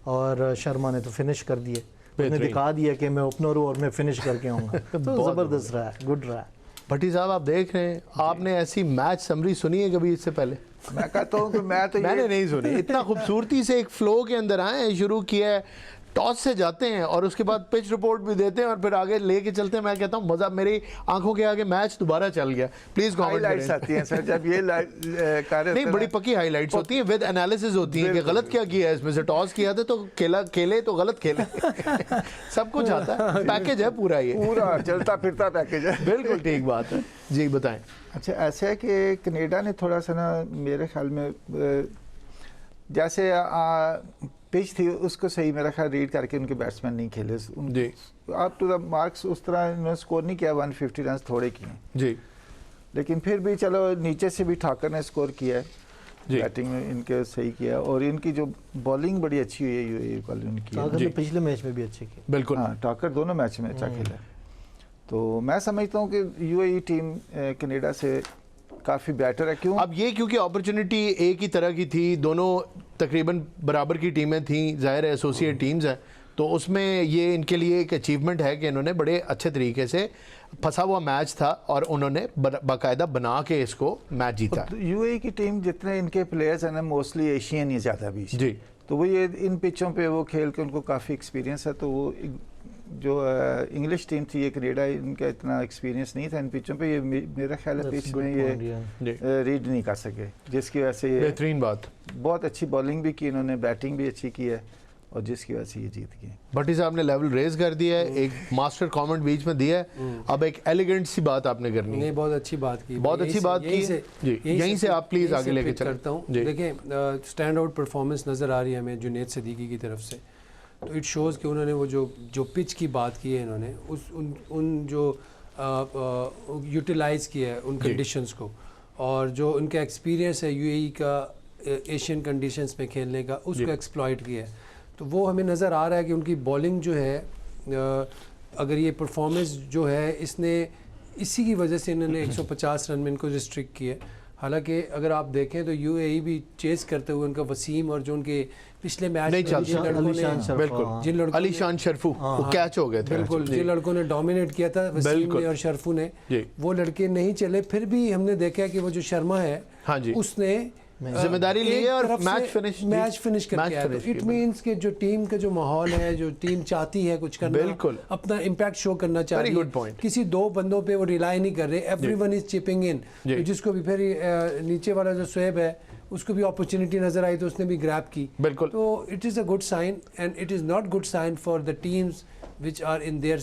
और शर्मा ने तो फिनिश कर दिए। उसने दिखा दिया कि मैं ओपनर हूँ और मैं फिनिश करके आऊँगा। तो ज़बरदस्त रहा है, गुड रहा है। भट्टी साहब आप देख रहे हैं, आपने ऐसी मैच समरी सुनी है कभी इससे पहले? मैं कहता हूँ कि मैंने नहीं सुनी। इतना खूबसूरती से एक फ्लो के अंदर आए हैं, शुरू किया है, टॉस से जाते हैं और उसके बाद पिच रिपोर्ट भी देते हैं और फिर आगे लेके चलते हैं। मैं कहता हूँ मज़ा, मेरी आंखों के आगे मैच दोबारा चल गया। प्लीज़ कमेंट हाइलाइट्स आती हैं सर, जब ये कार्य नहीं, बड़ी पक्की हाइलाइट्स होती हैं, विद एनालिसिस होती हैं कि गलत क्या किया है इसमें से। टॉस किया था तो खेले तो गलत खेले। सब कुछ आता है, पैकेज है पूरा, ये पूरा चलता फिरता पैकेज है। बिल्कुल ठीक बात है जी, बताएं। अच्छा, ऐसा है कि कनाडा ने थोड़ा सा ना मेरे ख्याल में जैसे पिच थी उसको सही मेरा ख्याल रीड करके उनके बैट्समैन नहीं खेले। जी। आप टू द मार्क्स उस तरह इन्होंने स्कोर नहीं किया, 150 रन थोड़े किए जी। लेकिन फिर भी चलो नीचे से भी ठाकर ने स्कोर किया है, बैटिंग में इनके सही किया और इनकी जो बॉलिंग बड़ी अच्छी हुई है यूएई वाली उनकी। ठाकर ने पिछले मैच में भी अच्छे किए, बिल्कुल। हाँ, ठाकर दोनों मैच में अच्छा खेला। तो मैं समझता हूँ कि यूएई टीम कनाडा से काफ़ी बेटर है। क्यों? अब ये क्योंकि अपॉर्चुनिटी एक ही तरह की थी, दोनों तकरीबन बराबर की टीमें थीं, ज़ाहिर है एसोसिएट टीम्स हैं, तो उसमें ये इनके लिए एक अचीवमेंट है कि इन्होंने बड़े अच्छे तरीके से, फंसा हुआ मैच था और उन्होंने बाकायदा बना के इसको मैच जीता। यूएई की टीम जितने इनके प्लेयर्स हैं ना मोस्टली एशियन ही ज़्यादा भी जी। तो वो ये इन पिचों पे वो खेल के उनको काफ़ी एक्सपीरियंस है। तो वो जो इंग्लिश टीम थी ये कनाडा, इनका इतना एक्सपीरियंस नहीं था इन पिचों पे। ये मेरा ख्याल है पिच में ये रीड नहीं कर सके, जिसकी वजह से बेहतरीन बात। बहुत अच्छी बॉलिंग भी की इन्होंने, बैटिंग भी अच्छी की है और जिसकी वजह से ये जीत गए। भट्टी साहब ने लेवल रेज कर दिया है, एक मास्टर कमेंट बीच में दिया है। अब एक एलिगेंट सी बात आपने करनी है। बहुत अच्छी बात की, बहुत अच्छी बात की जी। यहीं से आप प्लीज़ आगे लेके चलता हूँ। देखें, स्टैंड आउट परफॉर्मेंस नज़र आ रही है हमें जुनैद सिद्दीकी की तरफ से। तो इट शोज़ कि उन्होंने वो जो पिच की बात की है इन्होंने उन जो यूटिलाइज़ किया है उन कंडीशंस को, और जो उनका एक्सपीरियंस है यूएई का एशियन कंडीशंस में खेलने का, उसको एक्सप्लॉइट किया है। तो वो हमें नज़र आ रहा है कि उनकी बॉलिंग जो है, अगर ये परफॉर्मेंस जो है इसने, इसी की वजह से इन्होंने 150 रन में इनको रिस्ट्रिक्ट किया। हालांकि अगर आप देखें तो यूएई भी चेस करते हुए उनका वसीम और जो उनके पिछले मैच में अली शान शरफू वो कैच हो गए थे, बिल्कुल, जिन लड़कों ने डोमिनेट किया था वसीम ने और शरफू ने, वो लड़के नहीं चले। फिर भी हमने देखा कि वो जो शर्मा है, हाँ जी, उसने जिम्मेदारी ली है और मैच फिनिश करके आया। इट मींस कि जो टीम का जो माहौल है, जो टीम चाहती है कुछ करना, बिल्कुल अपना इम्पैक्ट शो करना चाह रही है, किसी दो बंदों पे वो रिलाई नहीं कर रहे, एवरीवन इज चिपिंग इन। जिसको भी फिर नीचे वाला जो शुएब है उसको भी अपॉर्चुनिटी नजर आई तो उसने भी ग्रैब की, बिल्कुल। तो it is a good sign and it is not good sign for the teams which are in their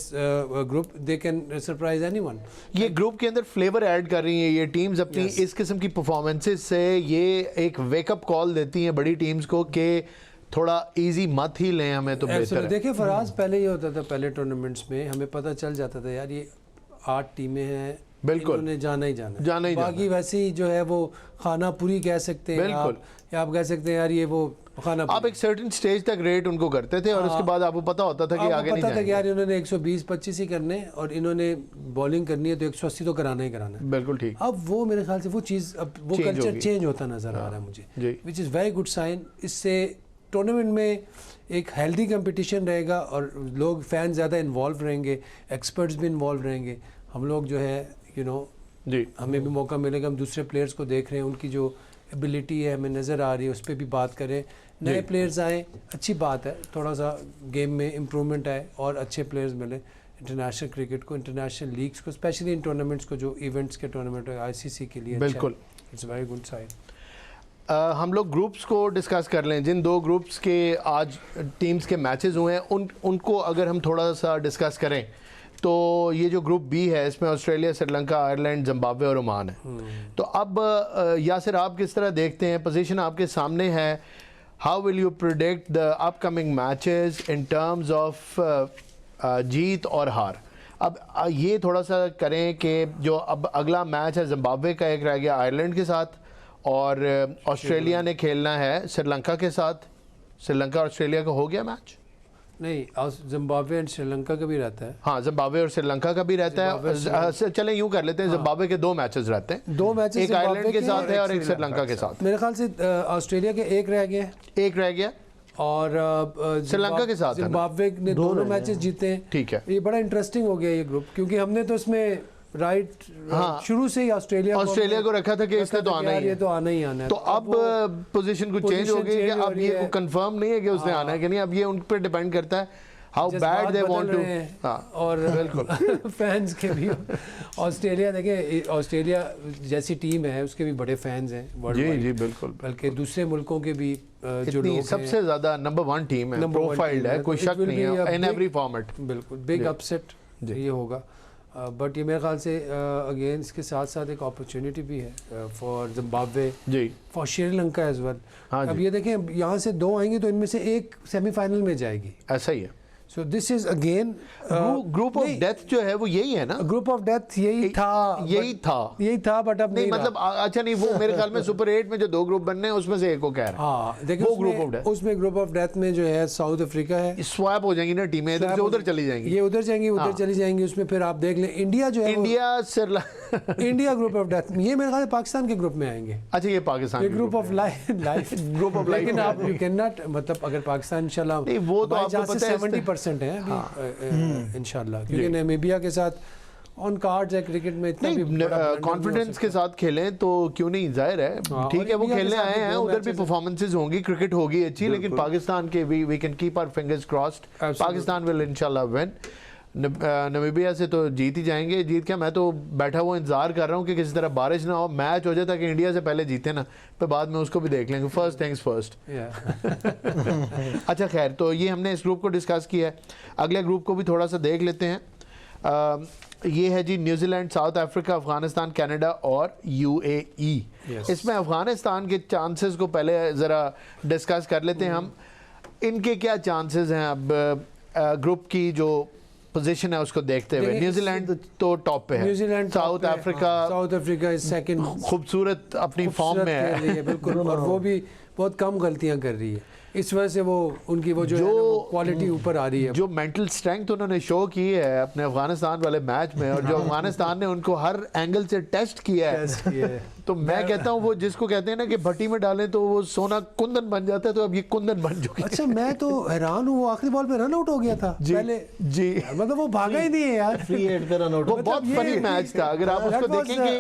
group, they can surprise anyone. ये ग्रुप के अंदर फ्लेवर ऐड कर रही हैं ये टीम्स अपनी इस किस्म की परफॉर्मेंसेस से। ये एक वेकअप कॉल देती हैं बड़ी टीम्स को कि थोड़ा इजी मत ही लें, हमें तो बेहतर है। देखिए फराज, पहले ये होता था, पहले टूर्नामेंट्स में हमें पता चल जाता था यार ये 8 टीमें हैं, बिल्कुल इन्होंने जाना ही जाना, बाकी वैसे ही जो है वो खाना पूरी कह सकते हैं आप, या आप कह सकते हैं यार ये वो खाना, आप एक सर्टेन स्टेज तक रेट उनको करते थे और उसके बाद आपको पता होता था कि आगे नहीं जाएंगे। यार इन्होंने 120-25 ही करने और इन्होंने बॉलिंग करनी है तो 180 तो कराना ही कराना है, बिल्कुल ठीक। अब वो मेरे ख्याल से वो चीज़, अब वो कल्चर चेंज होता नजर आ रहा है मुझे, which is very good sign. इससे टूर्नामेंट में एक हेल्दी कंपटीशन रहेगा और लोग फैन ज़्यादा इन्वॉल्व रहेंगे, एक्सपर्ट्स भी इन्वॉल्व रहेंगे। हम लोग जो है जी, हमें भी मौका मिलेगा, हम दूसरे प्लेयर्स को देख रहे हैं, उनकी जो एबिलिटी है हमें नज़र आ रही है, उस पर भी बात करें। नए प्लेयर्स आए, अच्छी बात है, थोड़ा सा गेम में इम्प्रूवमेंट आए और अच्छे प्लेयर्स मिले, इंटरनेशनल क्रिकेट को, इंटरनेशनल लीग्स को, स्पेशली इन टूर्नामेंट्स को जो इवेंट्स के टूर्नामेंट है आईसीसी के लिए। बिल्कुल, इट्स वेरी गुड साइन। हम लोग ग्रुप्स को डिस्कस कर लें। जिन दो ग्रुप्स के आज टीम्स के मैचेस हुए हैं उनको अगर हम थोड़ा सा डिस्कस करें तो ये जो ग्रुप बी है इसमें ऑस्ट्रेलिया, श्रीलंका, आयरलैंड, जिम्बाब्वे और ओमान है। तो अब यासिर आप किस तरह देखते हैं, पोजीशन आपके सामने है, how will you predict the upcoming matches in terms of जीत और हार? अब ये थोड़ा सा करें कि जो अब अगला मैच है जिम्बाब्वे का एक रह गया आयरलैंड के साथ, और ऑस्ट्रेलिया ने खेलना है श्रीलंका के साथ। श्रीलंका और ऑस्ट्रेलिया का हो गया मैच? नहीं, जिम्बाब्वे एंड श्रीलंका का भी रहता है। हाँ, जिम्बाब्वे और श्रीलंका का भी रहता है। चलें यूं कर लेते हैं, जिम्बाब्वे के 2 मैचेस रहते हैं, 2 मैचेस एक आयरलैंड के साथ है और एक श्रीलंका के साथ। मेरे ख्याल से ऑस्ट्रेलिया के एक रह गया, एक रह गया और श्रीलंका के साथ है ना? जिम्बाब्वे ने दोनों मैचेस जीते हैं। ठीक है, ये बड़ा इंटरेस्टिंग हो गया ये ग्रुप, क्योंकि हमने तो इसमें शुरू से ही ऑस्ट्रेलिया को रखा था कि इसने तो आना ही है, तो आना ही आना है। तो अब पोजीशन कुछ चेंज हो गई कि अब ये कंफर्म नहीं है कि उसने आना है कि नहीं। अब ये उन पर डिपेंड करता है how bad they want to. और बिल्कुल फैंस के भी ऑस्ट्रेलिया, देखें ऑस्ट्रेलिया जैसी टीम है उसके भी बड़े फैंस हैं जी जी बिल्कुल, बल्कि दूसरे मुल्कों के भी जो लोग सबसे ज्यादा नंबर 1 टीम है, प्रोफाइल्ड है, कोई शक नहीं है इन एवरी फॉर्मेट। बिल्कुल बिग अपसेट ये होगा, बट ये मेरे ख्याल से अगेन इसके साथ साथ एक अपॉर्चुनिटी भी है for Zimbabwe ji, for Sri Lanka as well. अब ये देखें यहाँ से 2 आएंगे तो इनमें से एक सेमीफाइनल में जाएगी, ऐसा ही है। So this is again group of death जो है वो यही है ना? ग्रुप ऑफ डेथ यही था बट अब नहीं मतलब अच्छा नहीं, वो मेरे ख्याल में सुपर 8 में जो 2 ग्रुप बनने हैं उसमें से एक को कह रहा है। हाँ देखिए, वो ग्रुप ऑफ डेथ, उसमें ग्रुप ऑफ डेथ में जो है साउथ अफ्रीका है, स्वैप हो जाएंगी ना टीमें, इधर से उधर चली जाएंगी, ये उधर जाएंगी उधर चली जाएंगी। उसमें फिर आप देख लें इंडिया जो है, इंडिया ग्रुप ऑफ डेथ, ये मेरे ख्याल पाकिस्तान के ग्रुप में आएंगे। अच्छा, ये Pakistan group of life group of, लेकिन आप यू कैन नॉट, मतलब अगर पाकिस्तान इंशाल्लाह वो तो आपको पता है 70% है इंशाल्लाह, क्योंकि नामीबिया के साथ ऑन कार्ड्स है क्रिकेट में, इतना भी कॉन्फिडेंस के साथ खेलें तो क्यों नहीं, जाहिर है ठीक है, वो खेलने आए हैं, उधर भी परफॉर्मेंसेस होंगी, क्रिकेट होगी अच्छी, लेकिन पाकिस्तान के we can keep our fingers crossed, Pakistan will इंशाल्लाह विन। नामीबिया से तो जीत ही जाएंगे। जीत क्या, मैं तो बैठा हुआ इंतजार कर रहा हूँ कि किसी तरह बारिश ना हो, मैच हो जाए ताकि इंडिया से पहले जीते ना, फिर बाद में उसको भी देख लेंगे, फर्स्ट थिंग्स फर्स्ट। अच्छा खैर, तो ये हमने इस ग्रुप को डिस्कस किया है, अगले ग्रुप को भी थोड़ा सा देख लेते हैं। ये है जी New Zealand, South Africa, Afghanistan, Canada और यूएई। इसमें अफगानिस्तान के चांसेस को पहले ज़रा डिस्कस कर लेते हैं हम, इनके क्या चांसेस हैं अब ग्रुप की जो पोजीशन है उसको देखते हुए? न्यूजीलैंड तो टॉप पे है, New Zealand, South Africa is second, खूबसूरत अपनी फॉर्म में है बिल्कुल, और वो भी बहुत कम गलतियां कर रही है, इस वजह से वो उनकी वो जो क्वालिटी ऊपर आ रही है, जो मेंटल स्ट्रेंथ उन्होंने शो की है अपने अफगानिस्तान वाले मैच में, और जो अफगानिस्तान ने उनको हर एंगल से टेस्ट किया है तो मैं कहता हूँ वो जिसको कहते हैं ना कि भट्टी में डालें तो वो सोना कुंदन बन जाता है, तो अब ये कुंदन बन चुका है। अच्छा, मैं तो हैरान हूँ, वो आखिरी बॉल पे रन आउट हो गया था जी, पहले जी, मतलब वो भागा ही नहीं है यार, फ्री हिट पे रन आउट, वो बहुत फनी मैच था। अगर आप उसको देखेंगे,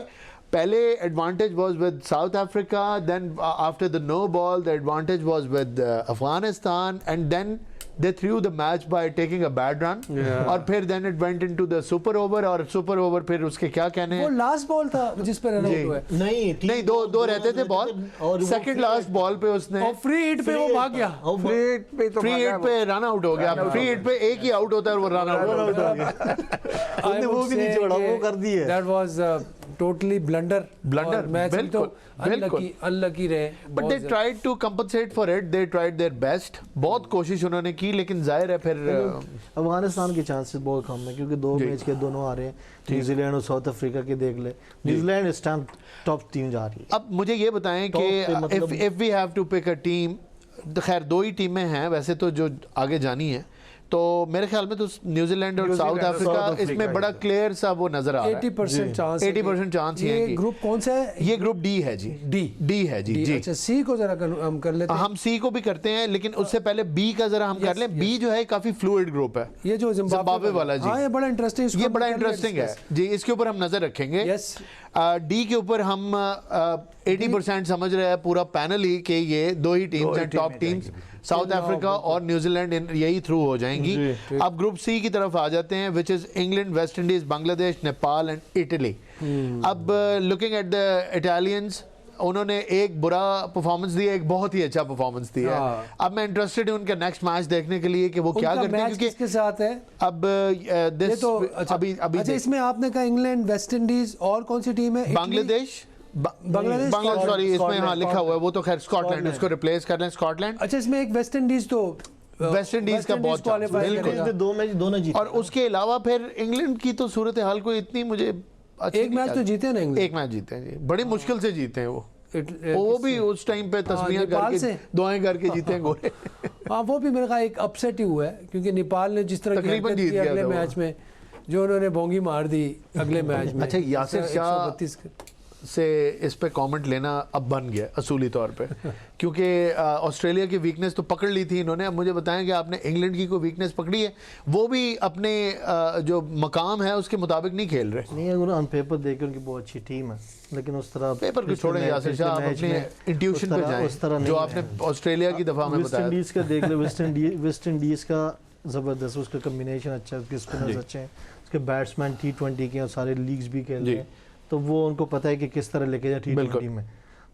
पहले advantage was with South Africa, then after the no ball the advantage was with Afghanistan, and then they threw the match by taking a bad run, और फिर then it went into the super over, और super over फिर उसके क्या कहने हैं, वो लास्ट बॉल था जिस पे रन आउट हुआ है, नहीं दो रहते थे बॉल, सेकंड लास्ट बॉल पे उसने, और फ्री हिट पे वो भाग गया, फ्री हिट पे रन आउट हो गया, फ्री हिट पे एक ही आउट होता है और वो रन आउट हो गया, उसने वो भी नहीं छोड़ा, वो कर दिए, that was टोटली ब्लंडर, बिल्कुल अनलकी रहे, but they tried to compensate for it, they tried their best, बहुत कोशिश उन्होंने की, लेकिन जाहिर है फिर अफगानिस्तान के चांसेस बहुत कम है, क्योंकि 2 मैच के दोनों आ रहे हैं, न्यूजीलैंड और साउथ अफ्रीका के देख ले, न्यूजीलैंड इस टाइम टॉप टीम जा रही है। अब मुझे ये बताएं कि if we have to pick a team, खैर 2 ही टीमें हैं वैसे तो जो आगे जानी है, तो मेरे ख्याल में तो न्यूजीलैंड और साउथ अफ्रीका इसमें बड़ा क्लियर सा वो नजर आ रहा है, 80% चांस ये है। ग्रुप कौन सा है? ये ग्रुप डी है जी, डी है जी। अच्छा, सी को जरा हम कर लेते हैं, हम सी को भी करते हैं, लेकिन उससे पहले बी का जरा हम कर लें। बी जो है काफी फ्लूइड ग्रुप है, ये जो जिम्बाब्वे वाला जी, ये बड़ा इंटरेस्टिंग है जी, इसके ऊपर हम नजर रखेंगे। डी के ऊपर हम 80% समझ रहे हैं पूरा पैनल ही कि ये दो ही टीम्स हैं, टॉप टीम्स साउथ अफ्रीका और न्यूजीलैंड यही थ्रू हो जाएंगी। अब ग्रुप सी की तरफ आ जाते हैं, which is England, West Indies, Bangladesh, Nepal and Italy. अब लुकिंग एट द इटालियंस, उन्होंने एक बुरा परफॉर्मेंस दिया, एक बहुत ही अच्छा परफॉर्मेंस दिया है। अब मैं इंटरेस्टेड हूं उनका नेक्स्ट मैच देखने के लिए कि वो क्या करते हैं, क्योंकि किसके साथ है अब ये तो अभी अच्छा इसमें आपने कहा इंग्लैंड, वेस्ट इंडीज और कौन सी टीम है? बांग्लादेश, बांग्लादेश, सॉरी इसमें हाँ लिखा हुआ है, वो तो खैर स्कॉटलैंड, उसको रिप्लेस कर लें स्कॉटलैंड। अच्छा इसमें एक वेस्ट इंडीज तो वेस्ट इंडीज का बहुत qualify बिल्कुल, करेगा। दो मैच दोनों जीते। और उसके अलावा फिर इंग्लैंड की तो सूरत हाल को इतनी मुझे एक मैच तो जीते ना इंग्लैंड, एक मैच जीते हैं जी, बड़ी मुश्किल से जीते हैं वो भी उस टाइम पे तस्वीरें करके दुआएं करके जीते हैं गोरे। हाँ वो भी मेरे ख्याल एक अपसेट ही हुआ है, क्योंकि नेपाल ने जिस तरह की तकरीबन हरकत जीत की गया अगले था वो। मैच में, जो उन्होंने बोंगी मार दी अगले मैच में। अच्छा, यासिर शाह 132 से इस पे कमेंट लेना अब बन गया असूली तौर पे, क्योंकि ऑस्ट्रेलिया की वीकनेस तो पकड़ ली थी इन्होंने। अब मुझे बताएं कि आपने इंग्लैंड की कोई वीकनेस पकड़ी है? वो भी अपने जो मकाम है उसके मुताबिक नहीं खेल रहे। नहीं, अगर ऑन पेपर देखें उनकी बहुत अच्छी टीम है, लेकिन उस तरह पेपर को छोड़े यासिर शाह, आप अपने इंट्यूशन पे जाएं, जो आपने ऑस्ट्रेलिया की दफा में वेस्ट बताया। इंडीज का देख लो, वेस्ट इंडीज का ज़बरदस्त, उसका कम्बिनेशन अच्छा है, उसके स्पिनर्स अच्छे हैं, उसके बैट्समैन T20 के और सारे लीग्स भी खेल रहे हैं, तो वो उनको पता है कि किस तरह लेके जाए T20 में।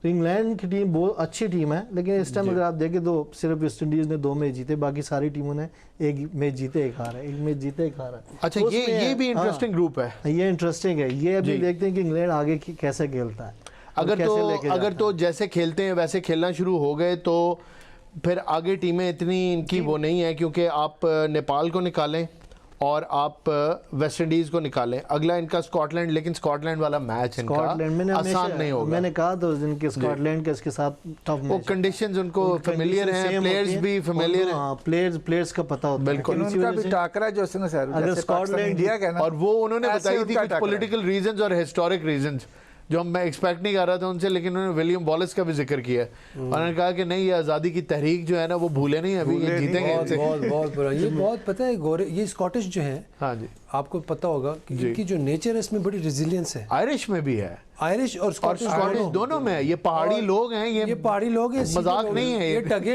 तो इंग्लैंड की टीम बहुत अच्छी टीम है, लेकिन इस टाइम अगर आप देखें तो सिर्फ वेस्ट इंडीज़ ने 2 मैच जीते, बाकी सारी टीमों ने एक मैच जीते एक हारा, एक मैच जीते एक हारा। अच्छा, तो ये भी इंटरेस्टिंग ग्रुप है, ये इंटरेस्टिंग है। ये अभी देखते हैं कि इंग्लैंड आगे कैसे खेलता है। अगर तो जैसे खेलते हैं वैसे खेलना शुरू हो गए तो फिर आगे टीमें इतनी इनकी वो नहीं है, क्योंकि आप नेपाल को निकालें और आप वेस्ट इंडीज को निकालें, अगला इनका स्कॉटलैंड, लेकिन स्कॉटलैंड वाला मैच इनका आसान नहीं होगा। मैंने कहा तो जिनके स्कॉटलैंड के इसके साथ टफ वो कंडीशंस उनको फेमिलियर हैं, प्लेयर्स भी फेमिलियर हैं, प्लेयर्स का पता होता है। बिल्कुल, उनका भी टाकरा जो है ना सर, अगर जैसे स्कॉटलैंड पाकिस्तान इंडिया का ना, और वो उन्होंने ऐसे बताई थी उनका कुछ टकरा है। पॉलिटिकल रीजंस और हिस्टोरिक रीजंस जो मैं एक्सपेक्ट नहीं कर रहा था उनसे, लेकिन उन्होंने विलियम वॉलेस का भी जिक्र किया है। उन्होंने कहा कि नहीं, ये आज़ादी की तहरीक जो है ना वो भूले नहीं, अभी ये जीतेंगे बहुत इनसे। बहुत बहुत बुरा। ये बहुत पता है गोरे, ये स्कॉटिश जो है, हाँ जी, आपको पता होगा कि इनकी जो नेचर है इसमें बड़ी रेजिलियंस है। आयरिश में भी है आयरिश और स्कॉटिश दोनों में है। ये पहाड़ी लोग हैं, ये पहाड़ी लोग हैं, मजाक नहीं है ये टगे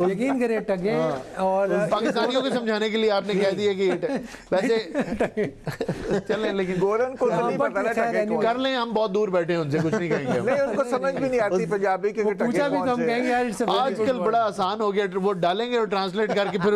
यकीन करें टगे। और पाकिस्तानियों को समझाने के लिए आपने कह दिया कि ये वैसे चलें, लेकिन गोरन को तो नहीं पता ना टगे कौन है। कर लें, हम बहुत दूर बैठे हैं उनसे, कुछ नहीं कहेंगे हम। नहीं, उनको समझ भी नहीं आती पंजाबी के टगे पूछा भी तो हम कौन से कहेंगे यार इससे आजकल बड़ा आसान हो गया, वो डालेंगे और ट्रांसलेट करके फिर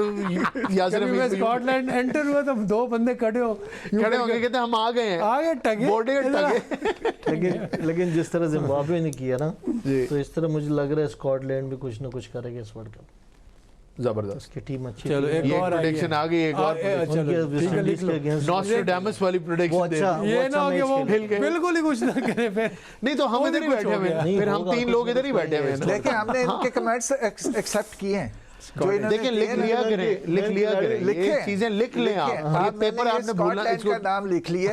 यासिर हमीद को स्कॉटलैंड एंटर हुआ तो 2 बंदे खड़े होंगे, कहते हम आ गए हैं, आगे टगे बोर्डे टगे। लेकिन जिस तरह जिम्बाब्वे ने किया ना, तो इस तरह मुझे लग रहा है स्कॉटलैंड भी कुछ ना कुछ करेगा इस वर्ल्ड कप। जबरदस्त। की टीम अच्छी चलो टीम है। एक और प्रेडिक्शन आ गई, एक और चलो ठीक है लिख लो। नॉस्ट्रेडामस वाली वो प्रेडिक्शन दे अच्छा- ये ना हो कि वो हिल गए। बिल्कुल ही कुछ ना करे फिर। नहीं तो हम इधर ही बैठे हुए हैं, नहीं फिर हम होगा, 3 कुछ लोग ना इधर ही कुछ बैठे हुए हैं ना। लेकिन हमने इनके कमेंट्स एक्सेप्ट किए हैं। देखिए लिख लिया करें, लिख लिया करें, ये चीजें लिख लें आप। ये पेपर आपने भूलना, स्कॉटलैंड इसको का नाम लिख लिया।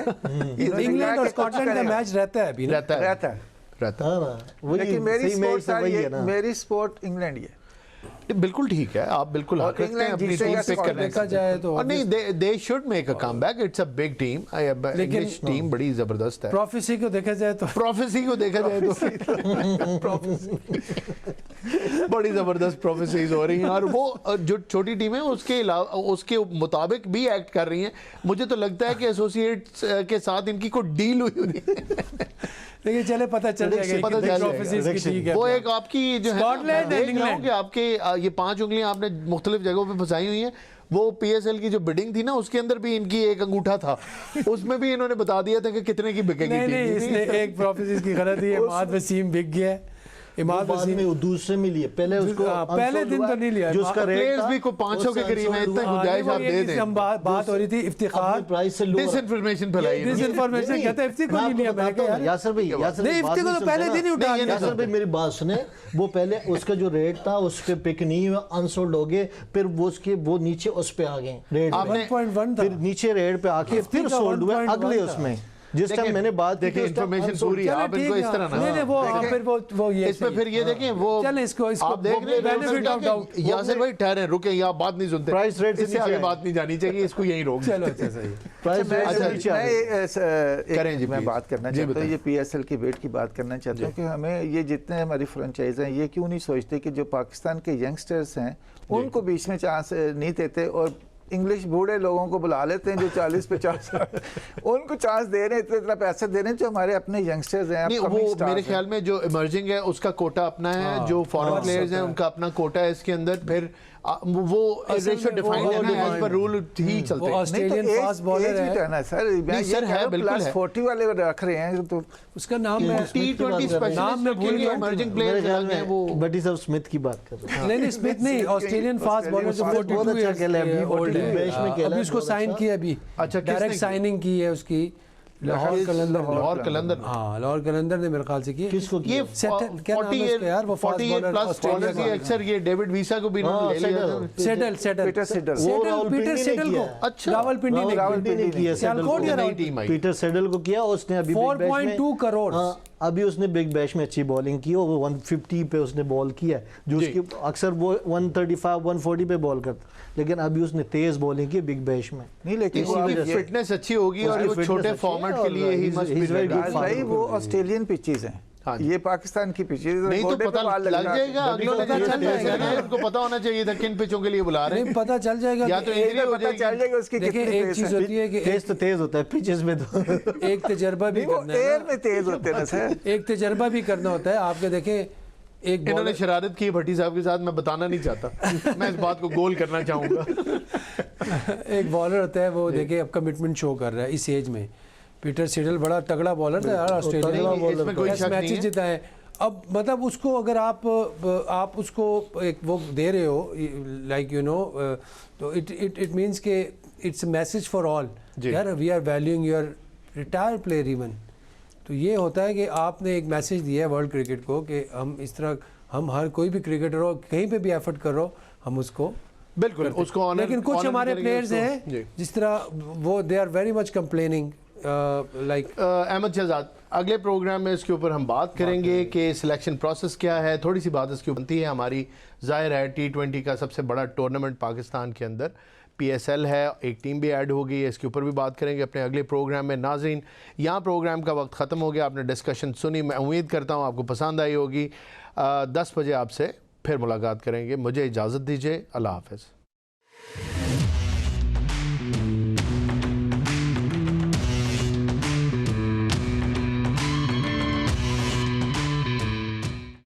इंग्लैंड और स्कॉटलैंड का मैच रहता है अभी ना। रहता है, रहता है, रहता है। हाँ ना, वही लेकिन मेरी सही मैच स्पोर्ट तो वही है ना। मेरी स्पोर्ट इंग्लैंड ही है। बिल्कुल ठीक है, आप बिल्कुल और हक रखते हैं इंग्लैंड अपनी जीतेगा, टीम पिक करने देखा का। जाए तो और नहीं, they should make a comeback, it's a big team, English team बड़ी जबरदस्त है। प्रोफेसी को देखा जाए तो प्रोफेसी को देखा जाए तो बड़ी जबरदस्त प्रोफेसीज हो रही हैं, और वो जो छोटी टीम है उसके अलावा उसके मुताबिक भी एक्ट कर रही हैं। मुझे तो लगता है कि एसोसिएट्स के साथ इनकी कोई डील हुई होती है, लेकिन चले पता चल जाएगा पता कि चल प्रोफेसीज की जाएगा। ठीक है। वो एक आपकी जो है स्कॉटलैंड देख एंड रहा हूं इंग्लैंड। कि आपके ये 5 उंगलियां आपने मुख्तलिफ जगहों पे फंसाई हुई हैं। वो PSL की जो बिडिंग थी ना, उसके अंदर भी इनकी एक अंगूठा था, उसमें भी इन्होंने बता दिया था कि कितने की बिकेगी नहीं नहीं, टीम। इसने एक प्रोफेसीज की गलती है, इमाद वसीम बिक गया है। इमाद बाद वसीम में वो दूसरे में लिए, पहले उसको पहले दिन तो नहीं लिया। जो उसका रेट प्लेयर्स था, भी को 500 के करीब है, इतना गुंजाइश आप दे दें। हम बात हो रही थी इफ्तिखार प्राइस से लोअर डिसइंफॉर्मेशन फैलाई इन्होंने। डिसइंफॉर्मेशन कहता है इफ्ती को नहीं लिया। मैं कहा यासर भाई, यासर नहीं, भाई, इफ्ती को तो पहले दिन ही उठा लिया। यासर भाई मेरी बात सुने, वो पहले उसका जो रेट था उस पे पिक नहीं हुआ, अनसोल्ड हो गए, फिर वो नीचे उस पे आ गए रेट, 1.1 था। फिर नीचे रेट पे आके फिर सोल्ड हुए अगले उसमें। जिस टाइम मैंने बात की देखिए थी, उस टाइम इन्फॉर्मेशन हम पूरी है, चलो आप ठीक इनको है, इस तरह नहीं नहीं वो ना फिर वो ये इसमें सही। फिर ये देखें वो चलें इसको आप देख रहे हैं benefit of doubt। यासिर भाई ठहरे रुके, ये आप बात नहीं सुनते, Price rate से इससे नीचे आगे आए। बात नहीं जानी चाहिए, इसको यहीं रोक चलो अच्छा सही। प्राइस मैं रेट से नीचे आ गई। करें जी, मैं please। बात करना जी, चाहता हूँ, बताएं। ये पीएसएल की वेट की बात करना चाहता हूँ कि हमें ये जितने हमारी फ्रेंचाइज हैं, ये क्यों नहीं सोचते कि जो पाकिस्तान के यंगस्टर्स हैं उनको बीच में चांस नहीं देते, और इंग्लिश बूढ़े लोगों को बुला लेते हैं जो 40-50 उनको चांस दे रहे हैं, इतना पैसा दे रहे हैं, जो हमारे अपने यंगस्टर्स हैं, नहीं, upcoming वो stars मेरे हैं। ख्याल में जो इमर्जिंग है उसका कोटा अपना है, जो फॉरेन प्लेयर्स हैं उनका अपना कोटा है इसके अंदर, फिर वो असल रेशियो में डिफाइंड वो है ना, defined एज पर रूल ही चलते वो हैं। ऑस्ट्रेलियन नहीं तो फास्ट बॉलर age भी तो है, है ना सर, मैं नहीं, ये सर, कह है, रहा हूँ, बिल्कुल प्लस है। 40 वाले रख रहे हैं तो उसका नाम मैं T20 स्पेशलिस्ट नाम मैं भूल गया। इमर्जिंग मेरे प्लेयर्स ख्याल हैं वो। में बटी साहब स्मिथ की बात कर रहे हैं। नहीं नहीं स्मिथ नहीं, ऑस्ट्रेलियन फास्ट बॉलर जो Australian 42 बहुत अच्छा years खेला है, अभी old 42 है। बैच में खेला अभी है, उसको बहुत साइन अच्छा। किया अभी, अच्छा, किसने डायरेक्ट की? साइनिंग की है उसकी लाहौर कलंदर ने। लाहौर कलंदर हाँ लाहौर कलंदर ने मेरे ख्याल से की। किसको ये किया? सेटल क्या नाम 40 है उसका यार, वो fast 48 bowler plus Australia bowlers, ये का। अक्सर ये डेविड वीसा को भी इन्होंने हाँ, ले लिया सेटल। था। Settle settle Peter Seidel. वो सेटल रावलपिंडी पीटर ने सेटल किया। को अच्छा। रावलपिंडी ने रावलपिंडी ने किया सियालकोट या सेटल नई को। टीम आई। पीटर सेडल को किया, उसने अभी बिग बैश में 4.2 करोड़। हाँ, अभी उसने बिग बैश में अच्छी बॉलिंग की, और वो 150 पे उसने बॉल किया है, जो जी। उसकी अक्सर वो 135 140 पे बॉल करता, लेकिन अभी उसने तेज बॉलिंग की बिग बैश में। नहीं, लेकिन वो इसकी अब ये- फिटनेस अच्छी होगी और उसकी वो fitness छोटे अच्छी फॉर्मेट है के और लिए ही he's- must he's be very ready। good Raj farmer। भाई वो ऑस्ट्रेलियन पिचेस हैं, हाँ जी। ये पाकिस्तान की पिचेस नहीं तो पता लग जाएगा, अगले पता चल जाएगा ना। उनको पता होना चाहिए था किन पिचों के लिए बुला रहे नहीं हैं। पता चल जाएगा या कि तो एक- इंजरी हो पता चल जाएगी। जाएगा उसकी देखिए कितनी एक पेस चीज है। होती है कि तेज तो तेज होता है पिचेस में तो। एक तजर्बा भी नहीं, वो करना है एयर ना। में तेज होते हैं ना सर। एक तजर्बा भी करना होता है आपके। देखें एक इन्होंने बॉलर शरारत की भट्टी साहब के साथ, मैं बताना नहीं चाहता, मैं इस बात को गोल करना चाहूंगा। एक बॉलर होता है वो देखिए अब कमिटमेंट शो कर रहा है इस एज में। पीटर सिडल बड़ा तगड़ा बॉलर था यार ऑस्ट्रेलिया तगड़ा में, बॉलर इसमें कोई टेस्ट शक नहीं मैचेस है। जीता है। अब मतलब उसको अगर आप उसको एक वो दे रहे हो लाइक यू नो, तो इट मीन्स के इट्स मैसेज फॉर ऑल जी। यार, we are valuing your retired player even. तो ये होता है कि आपने एक मैसेज दिया है वर्ल्ड क्रिकेट को कि हम इस तरह, हम हर कोई भी क्रिकेटर हो कहीं पे भी एफर्ट कर रहो, हम उसको बिल्कुल उसको honor- लेकिन कुछ honor हमारे करेंगे प्लेयर्स उसको। हैं जी। जिस तरह वो they are very much complaining like Ahmed Shahzad, अगले प्रोग्राम में इसके ऊपर हम बात करेंगे कि सिलेक्शन प्रोसेस क्या है, थोड़ी सी बात इसकी बनती है हमारी। जाहिर है T20 का सबसे बड़ा टूर्नामेंट पाकिस्तान के अंदर PSL है, एक टीम भी ऐड हो गई है, इसके ऊपर भी बात करेंगे अपने अगले प्रोग्राम में। नाज़रीन, यहाँ प्रोग्राम का वक्त ख़त्म हो गया, आपने डिस्कशन सुनी, मैं उम्मीद करता हूँ आपको पसंद आई होगी। 10 बजे आपसे फिर मुलाकात करेंगे, मुझे इजाज़त दीजिए, अल्लाह हाफ़िज़।